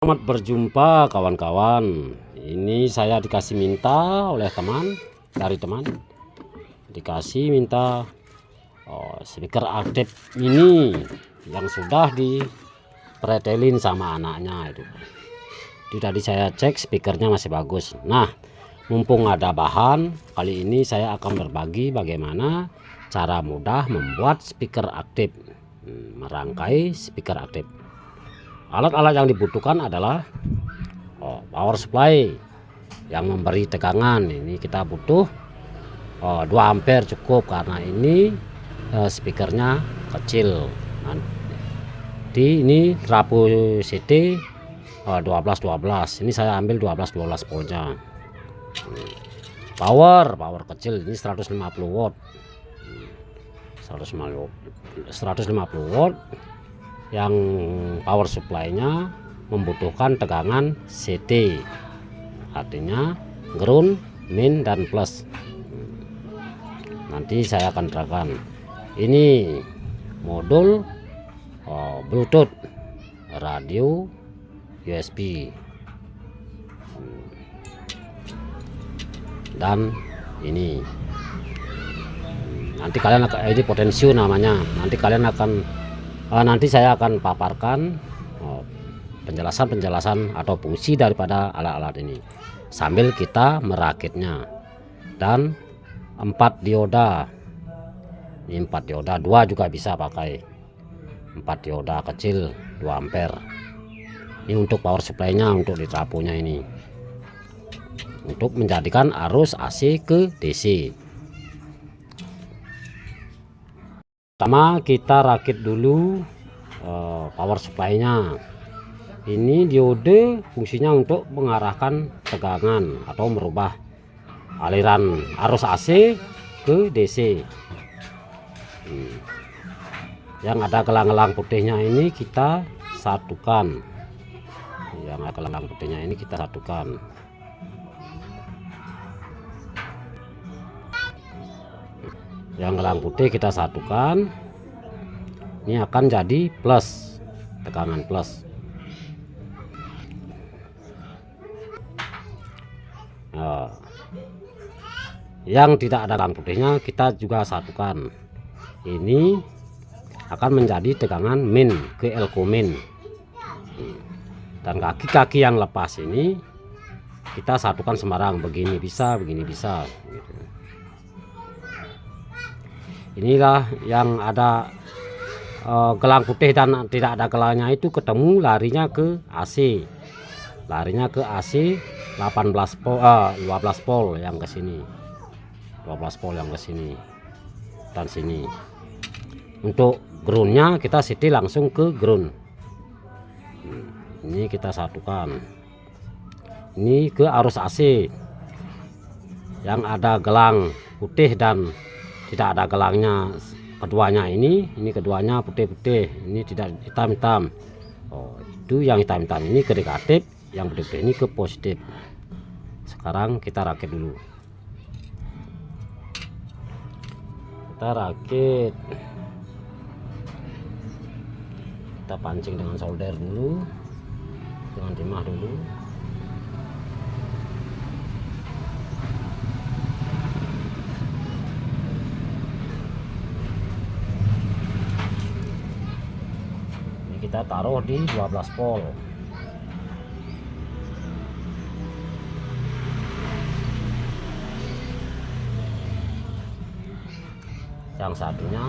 Selamat berjumpa kawan-kawan. Ini saya dikasih minta oleh dari teman dikasih minta speaker aktif ini yang sudah dipretelin sama anaknya itu. Tadi saya cek speakernya masih bagus. Nah, mumpung ada bahan, kali ini saya akan berbagi bagaimana cara mudah membuat speaker aktif, merangkai speaker aktif. Alat-alat yang dibutuhkan adalah power supply yang memberi tegangan. Ini kita butuh 2 ampere cukup karena ini speakernya kecil. Nanti ini trafo CT 12 ini saya ambil 12 voltnya. Power kecil ini 150 watt. 150 watt. Yang power supply-nya membutuhkan tegangan CT, artinya ground, min, dan plus. Nanti saya akan terangkan. Ini modul Bluetooth, radio, USB, dan ini nanti kalian akan, ini potensio namanya. Nanti saya akan paparkan penjelasan atau fungsi daripada alat-alat ini sambil kita merakitnya. Dan 4 dioda, ini 4 dioda, 2 juga bisa pakai 4 dioda kecil 2 ampere. Ini untuk power supply-nya, untuk di trafonya ini, untuk menjadikan arus AC ke DC. Pertama kita rakit dulu power supply-nya. Ini diode fungsinya untuk mengarahkan tegangan atau merubah aliran arus AC ke DC. Yang ada gelang-gelang putihnya ini kita satukan. Yang ada gelang putihnya ini kita satukan. Yang gelang putih kita satukan, ini akan jadi plus, tegangan plus. Nah, yang tidak ada gelang putihnya kita juga satukan, ini akan menjadi tegangan min ke elko-min. Dan kaki-kaki yang lepas ini kita satukan sembarang, begini bisa gitu. Inilah yang ada gelang putih dan tidak ada gelangnya itu ketemu, larinya ke AC. 12 volt yang ke sini. 12 volt yang ke sini dan sini. Untuk groundnya kita CT langsung ke ground. Ini kita satukan. Ini ke arus AC. Yang ada gelang putih dan tidak ada gelangnya, keduanya ini keduanya putih-putih, ini tidak hitam-hitam. Itu yang hitam-hitam ini ke negatif, yang putih-putih ini ke positif. Sekarang kita rakit dulu. Kita pancing dengan solder dulu, dengan timah dulu. Kita taruh di 12 volt. Yang satunya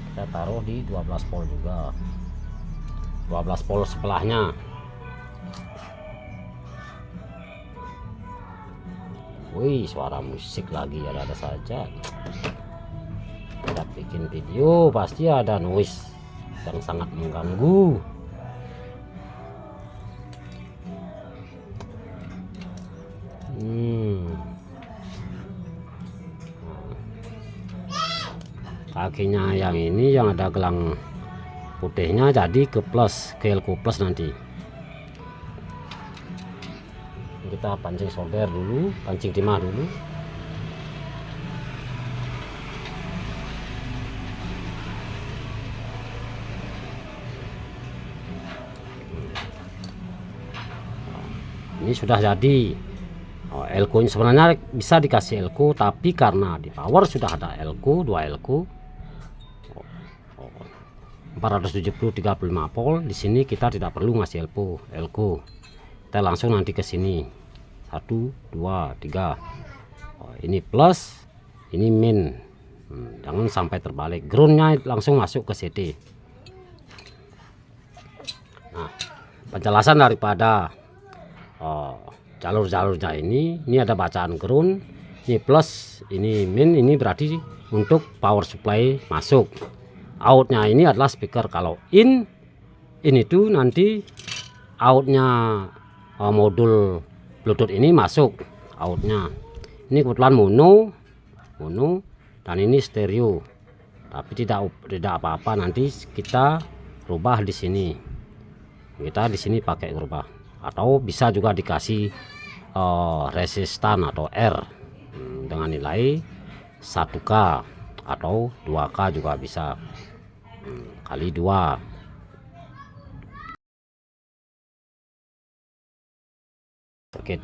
kita taruh di 12 volt juga. 12 volt sebelahnya. Wih, suara musik lagi ada saja. Kita bikin video pasti ada noise yang sangat mengganggu. Kakinya yang ini yang ada gelang putihnya jadi ke plus, ke elko plus nanti. Kita pancing solder dulu, pancing timah dulu. ini sudah jadi. Elko ini sebenarnya bisa dikasih elko, tapi karena di power sudah ada elko, 2 elko 470 35 volt. Di sini kita tidak perlu ngasih elko, kita langsung nanti ke sini 1 2 3. Ini plus, ini min. Jangan sampai terbalik, groundnya langsung masuk ke CD. Nah, penjelasan daripada jalur-jalurnya ini ada bacaan ground, ini plus, ini min, ini berarti untuk power supply masuk. Outnya ini adalah speaker. Kalau in itu nanti outnya modul Bluetooth ini masuk outnya. Ini kebetulan mono dan ini stereo, tapi tidak apa-apa, nanti kita rubah di sini. Kita di sini pakai rubah, atau bisa juga dikasih resistan atau R dengan nilai 1K atau 2K juga bisa, kali 2. Oke,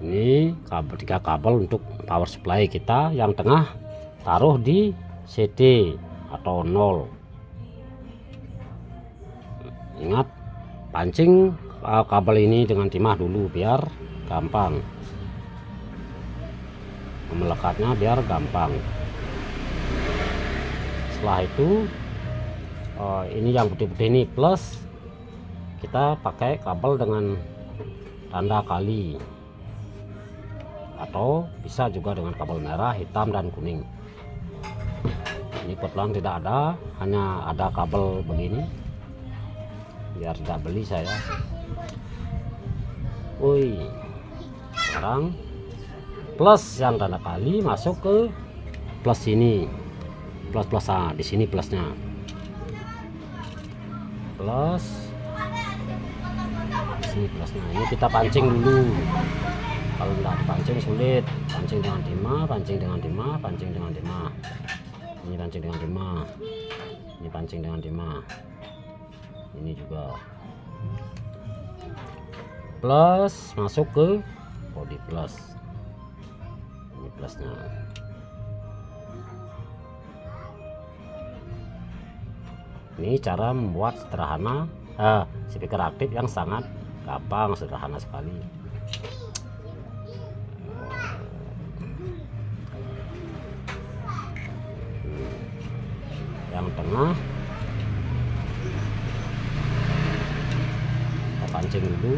ini kabel, 3 kabel untuk power supply kita. Yang tengah taruh di CD atau 0. Ingat, pancing kabel ini dengan timah dulu biar gampang melekatnya, biar gampang. Setelah itu ini yang putih-putih ini plus, kita pakai kabel dengan tanda kali, atau bisa juga dengan kabel merah, hitam, dan kuning. Ini kebetulan tidak ada, hanya ada kabel begini, biar tidak beli saya. Sekarang plus yang tanda kali masuk ke plus ini, plus di sini plusnya, plus di sini plusnya. Ini kita pancing dulu. Kalau tidak dipancing sulit. Pancing dengan timah, pancing dengan timah, pancing dengan timah. Ini pancing dengan timah, ini pancing dengan timah, ini juga plus masuk ke body plus. Ini plusnya. Ini cara membuat sederhana speaker aktif yang sangat gampang, sederhana sekali. Yang tengah kita pancing dulu.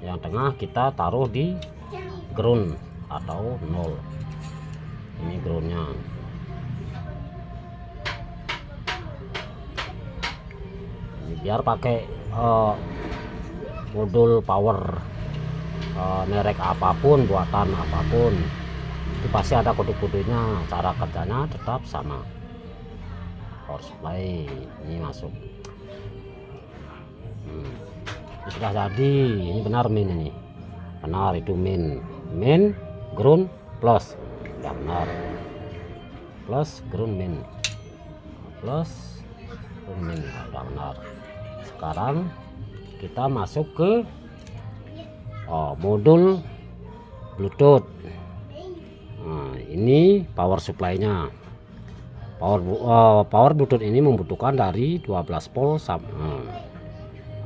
Yang tengah kita taruh di ground atau 0. Ini groundnya. Ini biar pakai modul power merek apapun, buatan apapun, itu pasti ada kode-kodenya. Cara kerjanya tetap sama. Power supply ini masuk. Ini sudah jadi. Ini benar min, ini benar, itu min ground plus, sudah benar, plus ground min, plus ground min, sudah benar. Sekarang kita masuk ke modul Bluetooth. Nah, ini power supply-nya. Power Bluetooth ini membutuhkan dari 12 volt sampai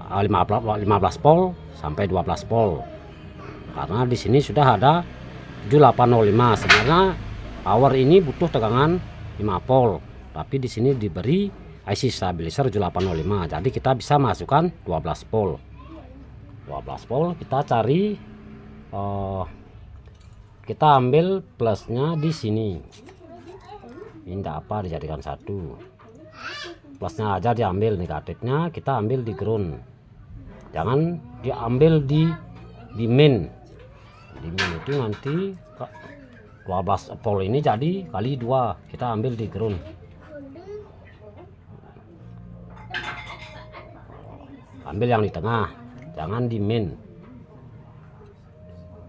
15 volt sampai 12 volt. Karena di sini sudah ada 7805. Sebenarnya power ini butuh tegangan 5 volt, tapi di sini diberi IC stabilizer 7805. Jadi kita bisa masukkan 12 volt. 12 volt kita cari, kita ambil plusnya di sini. Ini tidak apa, dijadikan satu. Plusnya aja diambil, negatifnya kita ambil di ground. Jangan diambil di min. Di min itu nanti 12 volt ini jadi kali 2, kita ambil di ground. Ambil yang di tengah, jangan di min.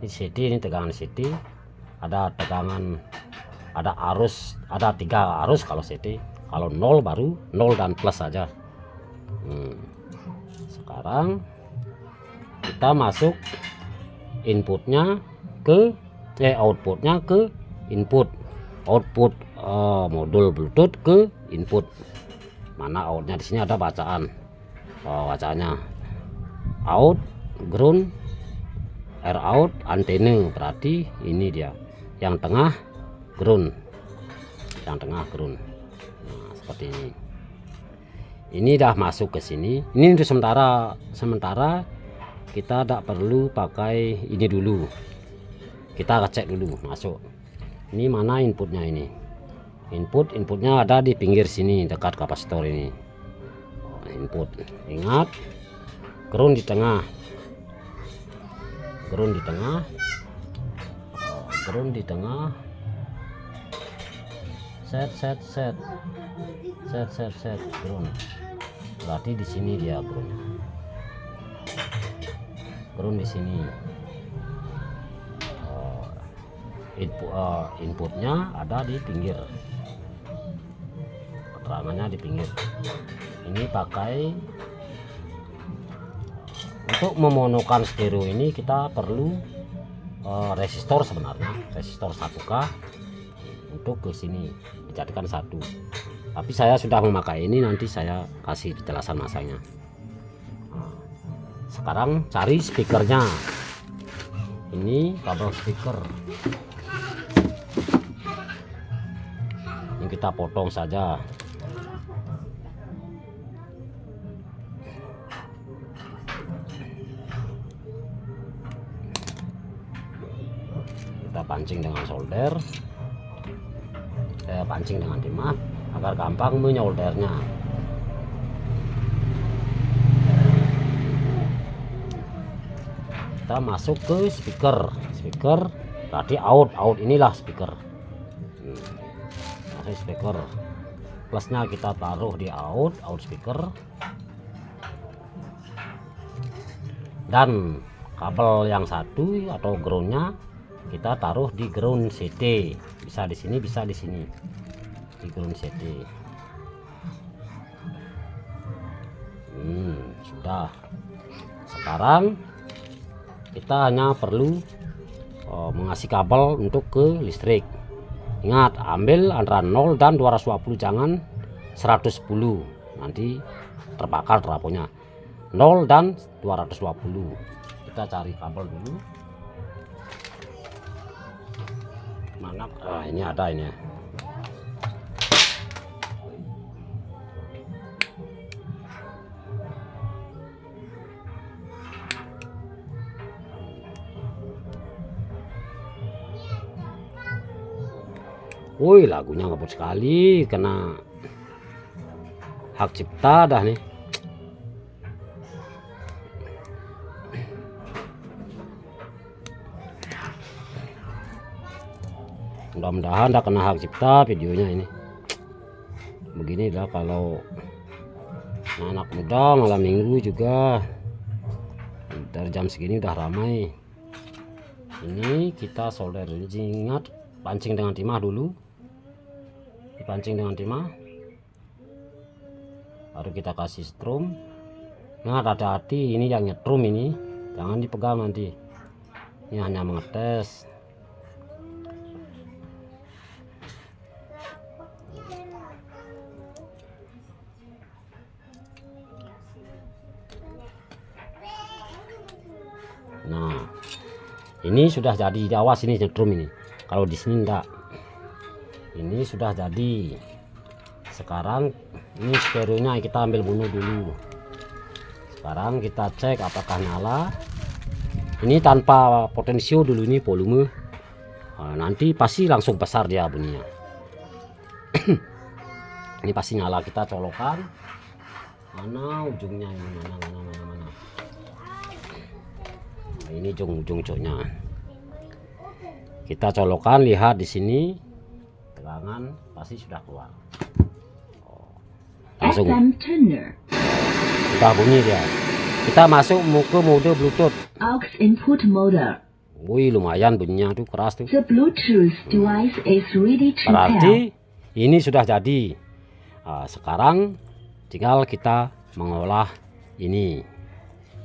Ini CD, ini tegangan CD, ada tegangan, ada arus, ada 3 arus kalau CT. Kalau 0 baru 0 dan plus saja. Sekarang kita masuk inputnya ke outputnya ke input, output modul Bluetooth ke input. Mana outnya? Di sini ada bacaan. Bacaannya out, ground, R out, antena. Berarti ini dia. Yang tengah ground. Yang tengah ground. Nah, seperti ini. Ini dah masuk ke sini. Ini untuk sementara kita tidak perlu pakai ini dulu. Kita cek dulu masuk. Ini mana inputnya ini? Inputnya ada di pinggir sini dekat kapasitor ini. Input. Ingat, ground di tengah. Ground di tengah. Ground di tengah. Set ground. Berarti di sini dia ground di sini. Inputnya ada di pinggir, keterangannya di pinggir. Ini pakai untuk memonokan stereo ini kita perlu resistor, sebenarnya resistor 1K untuk ke sini dijadikan 1. Tapi saya sudah memakai ini, nanti saya kasih penjelasan masanya. Sekarang cari speakernya. Ini kabel speaker. Ini kita potong saja. Kita pancing dengan solder. Pancing dengan timah agar gampang menyoldernya. Kita masuk ke speaker. Tadi out inilah speaker. Masuk speaker. Plusnya kita taruh di out speaker. Dan kabel yang satu atau groundnya kita taruh di ground CT. Bisa di sini, bisa di sini. Di ground CT. Sudah. Sekarang kita hanya perlu mengasih kabel untuk ke listrik. Ingat, ambil antara 0 dan 220, jangan 110. Nanti terbakar trafonya. 0 dan 220. Kita cari kabel dulu. Mana? Ini ada ini. Woi, lagunya ngebut sekali, kena hak cipta dah nih. Mudah-mudahan tidak kena hak cipta videonya ini. Begini dah kalau anak muda malam minggu juga dari jam segini udah ramai. Ini kita solder. Ingat, pancing dengan timah dulu. Dipancing dengan timah, baru kita kasih strum. Ingat, hati-hati, ini yang nyetrum ini jangan dipegang nanti. Ini hanya mengetes. Nah, ini sudah jadi. Awas, ini nyetrum ini. Kalau di sini enggak. Ini sudah jadi. Sekarang ini stereonya kita ambil bunuh dulu. Sekarang kita cek apakah nyala. Ini tanpa potensio dulu, ini volume. Nah, nanti pasti langsung besar dia bunyinya. Ini pasti nyala. Kita colokan. Mana ujungnya ini? Mana. Nah, ini ujung-ujungnya. Kita colokan, lihat di sini. Tegangan pasti sudah keluar. Langsung sudah bunyi dia. Kita masuk ke mode Bluetooth. Aux input mode. Wih, lumayan bunyinya tuh, keras tuh. The Bluetooth device is ready to pair. Berarti ini sudah jadi. Sekarang tinggal kita mengolah ini,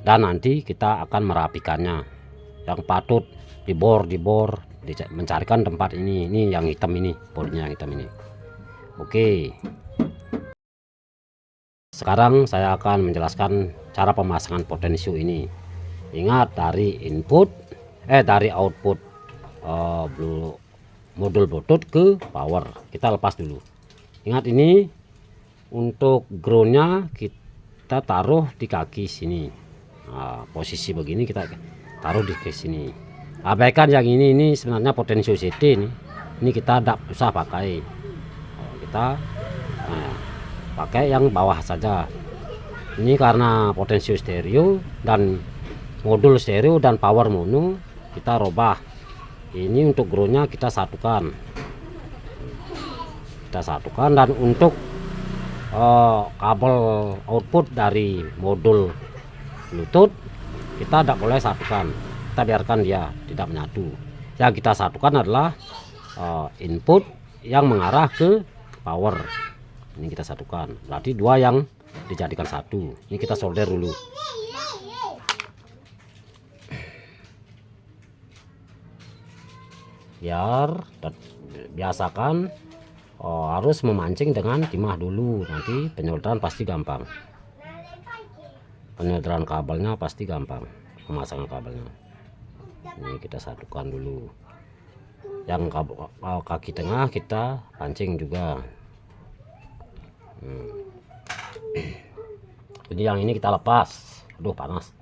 dan nanti kita akan merapikannya. Yang patut dibor, mencarikan tempat ini yang hitam ini, boardnya yang hitam ini. Oke, sekarang saya akan menjelaskan cara pemasangan potensio ini. Ingat, dari dari output modul Bluetooth ke power kita lepas dulu. Ingat, ini untuk groundnya kita taruh di kaki sini. Posisi begini kita taruh di sini. Abaikan yang ini sebenarnya potensio CT ini kita tidak usah pakai. Kita pakai yang bawah saja. Ini karena potensio stereo dan modul stereo dan power mono, kita robah. Ini untuk groundnya kita satukan. Dan untuk kabel output dari modul Bluetooth kita tidak boleh satukan, kita biarkan dia tidak menyatu. Yang kita satukan adalah input yang mengarah ke power. Ini kita satukan, berarti dua yang dijadikan satu. Ini kita solder dulu. Biasakan harus memancing dengan timah dulu, nanti penyolderan pasti gampang. Penyolderan kabelnya pasti gampang, pemasangan kabelnya. Ini kita satukan dulu. Yang kaki tengah kita pancing juga. Jadi yang ini kita lepas. Aduh, panas.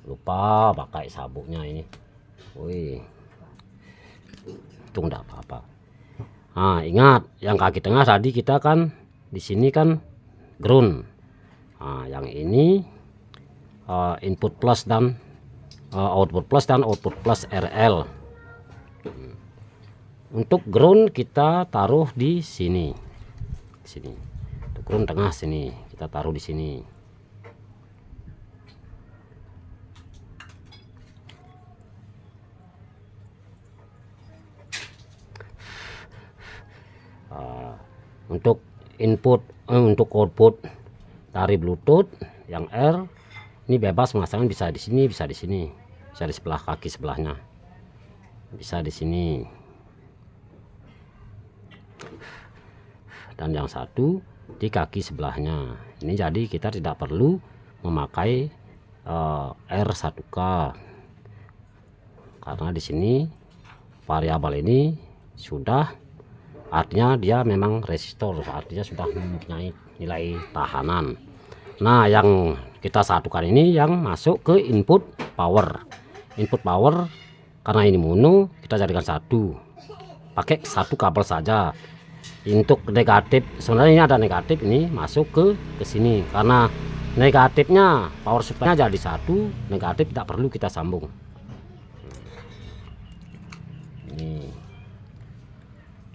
Lupa pakai sabuknya ini. Wih, untung enggak apa-apa. Ingat, yang kaki tengah tadi kita kan di sini kan ground. Yang ini input plus dan output plus dan output plus RL. Untuk ground kita taruh di sini. Untuk ground tengah sini kita taruh di sini. Untuk untuk output dari Bluetooth yang R ini bebas pemasangan, bisa di sini, bisa di sini, bisa di sebelah kaki sebelahnya, bisa di sini, dan yang satu di kaki sebelahnya. Ini jadi kita tidak perlu memakai R1K karena di sini variabel ini sudah, artinya dia memang resistor, artinya sudah mempunyai nilai tahanan. Nah, yang kita satukan ini yang masuk ke input power. Input power karena ini mono, kita jadikan satu, pakai satu kabel saja. Untuk negatif, sebenarnya ini ada negatif, ini masuk ke sini karena negatifnya power supply-nya jadi satu, negatif tidak perlu kita sambung. Ini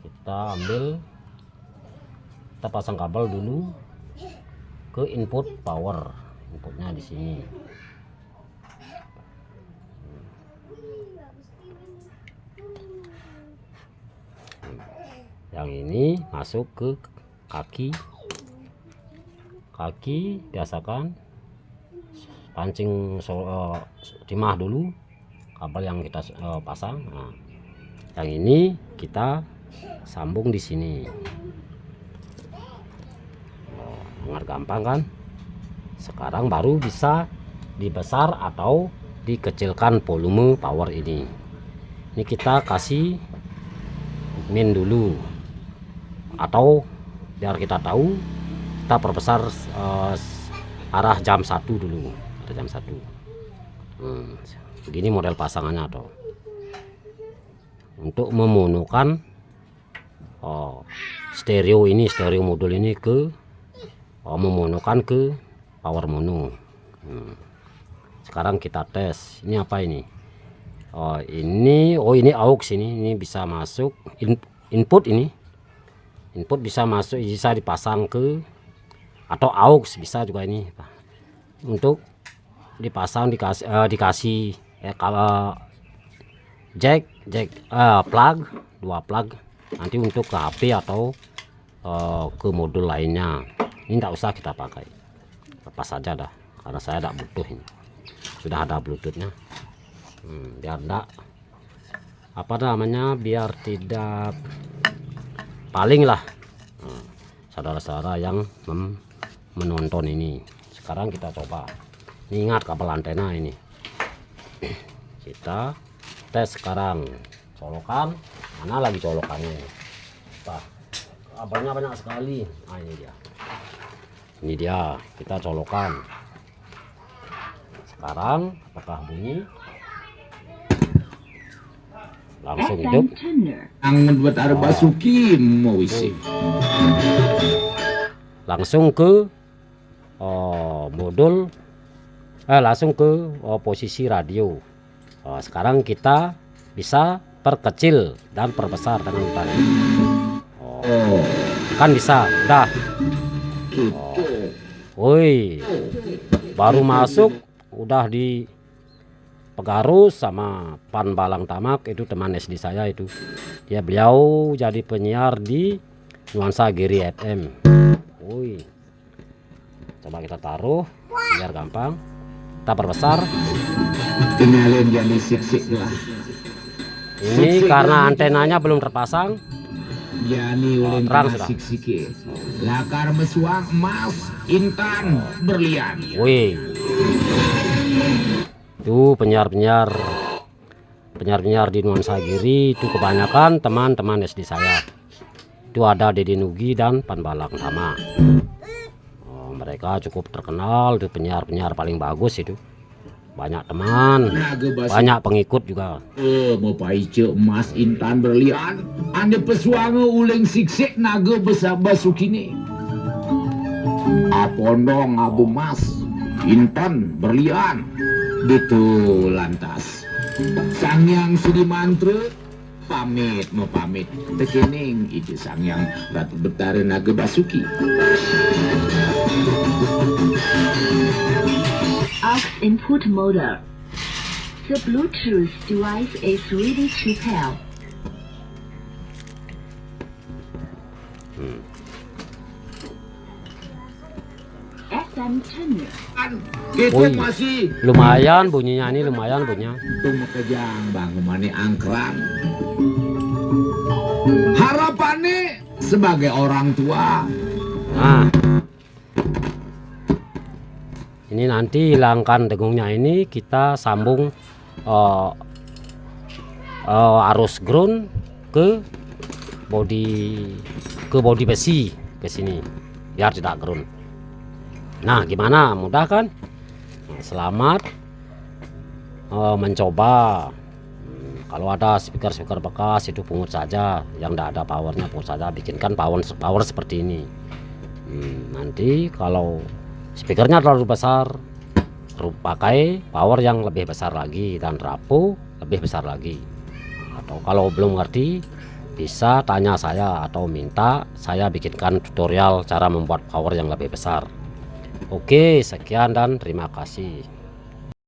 kita ambil, kita pasang kabel dulu ke input power, inputnya di sini. Yang ini masuk ke kaki, biasakan pancing timah dulu kabel yang kita pasang. Yang ini kita sambung di sini. Sangat gampang kan? Sekarang baru bisa dibesar atau dikecilkan volume power ini. Ini kita kasih min dulu, atau biar kita tahu kita perbesar arah jam 1 dulu, ada jam 1. Begini model pasangannya. Atau untuk memonokan stereo modul ini ke memonokan ke power mono. Sekarang kita tes, ini apa ini? Ini aux, ini bisa masuk input, input bisa masuk, bisa dipasang ke, atau aux bisa juga ini. Untuk dipasang dikasih kalau jack plug, 2 plug nanti untuk ke HP atau ke modul lainnya. Ini tidak usah kita pakai, lepas saja dah, karena saya tidak butuh ini, sudah ada bluetoothnya. Biar tidak apa namanya, biar tidak paling lah saudara-saudara yang menonton ini. Sekarang kita coba, ini ingat kabel antena ini kita tes sekarang. Colokan, mana lagi colokannya ini? Kabelnya banyak sekali. Nah, ini dia kita colokan sekarang. Apakah bunyi? Langsung hidup. Angan buat Basuki mau isi. Langsung ke modul, langsung ke posisi radio. Sekarang kita bisa perkecil dan perbesar dengan tadi. Kan bisa, udah. Woi, baru masuk udah di Pegarus sama Pan Balang Tamak, itu teman SD saya itu. Beliau jadi penyiar di Nuansa Giri FM. Woi, coba kita taruh biar gampang. Kita perbesar. Tinggalin jadi sik-sik lah. Ini karena antenanya belum terpasang. Jani ulin terang sudah. sik-sik. Lakar mesuang emas, intan, berlian. Wih, itu penyiar-penyiar di Nuansa Giri itu kebanyakan teman-teman SD saya. Itu ada Deddy Nugi dan Pan Balang sama. Mereka cukup terkenal, itu penyiar-penyiar paling bagus itu. Banyak teman, banyak pengikut juga. Mau paice emas, intan, berlian. Anda pesuanga uling sik-sik naga besar Basukini. Apondong abu emas, intan, berlian. Gitu lantas. Sangyang Sudi Mantra pamit, mau pamit. Tekening itu Sangyang Ratu Betara Naga Basuki. Aux input model. The Bluetooth device is ready to pair. FM tuner. Kita Wih, masih lumayan bunyinya ini, lumayan bunyinya. tunggu kejang bang mani angkran. Harapannya sebagai orang tua. Nah, ini nanti hilangkan dengungnya, ini kita sambung arus ground ke bodi besi ke sini biar tidak ground. Nah, gimana? Mudah kan? Selamat mencoba. Kalau ada speaker bekas itu pungut saja, yang tidak ada powernya pungut saja, bikinkan power seperti ini. Nanti kalau speakernya terlalu besar, pakai power yang lebih besar lagi dan rapuh lebih besar lagi. Atau kalau belum ngerti, bisa tanya saya atau minta saya bikinkan tutorial cara membuat power yang lebih besar. Oke, sekian dan terima kasih.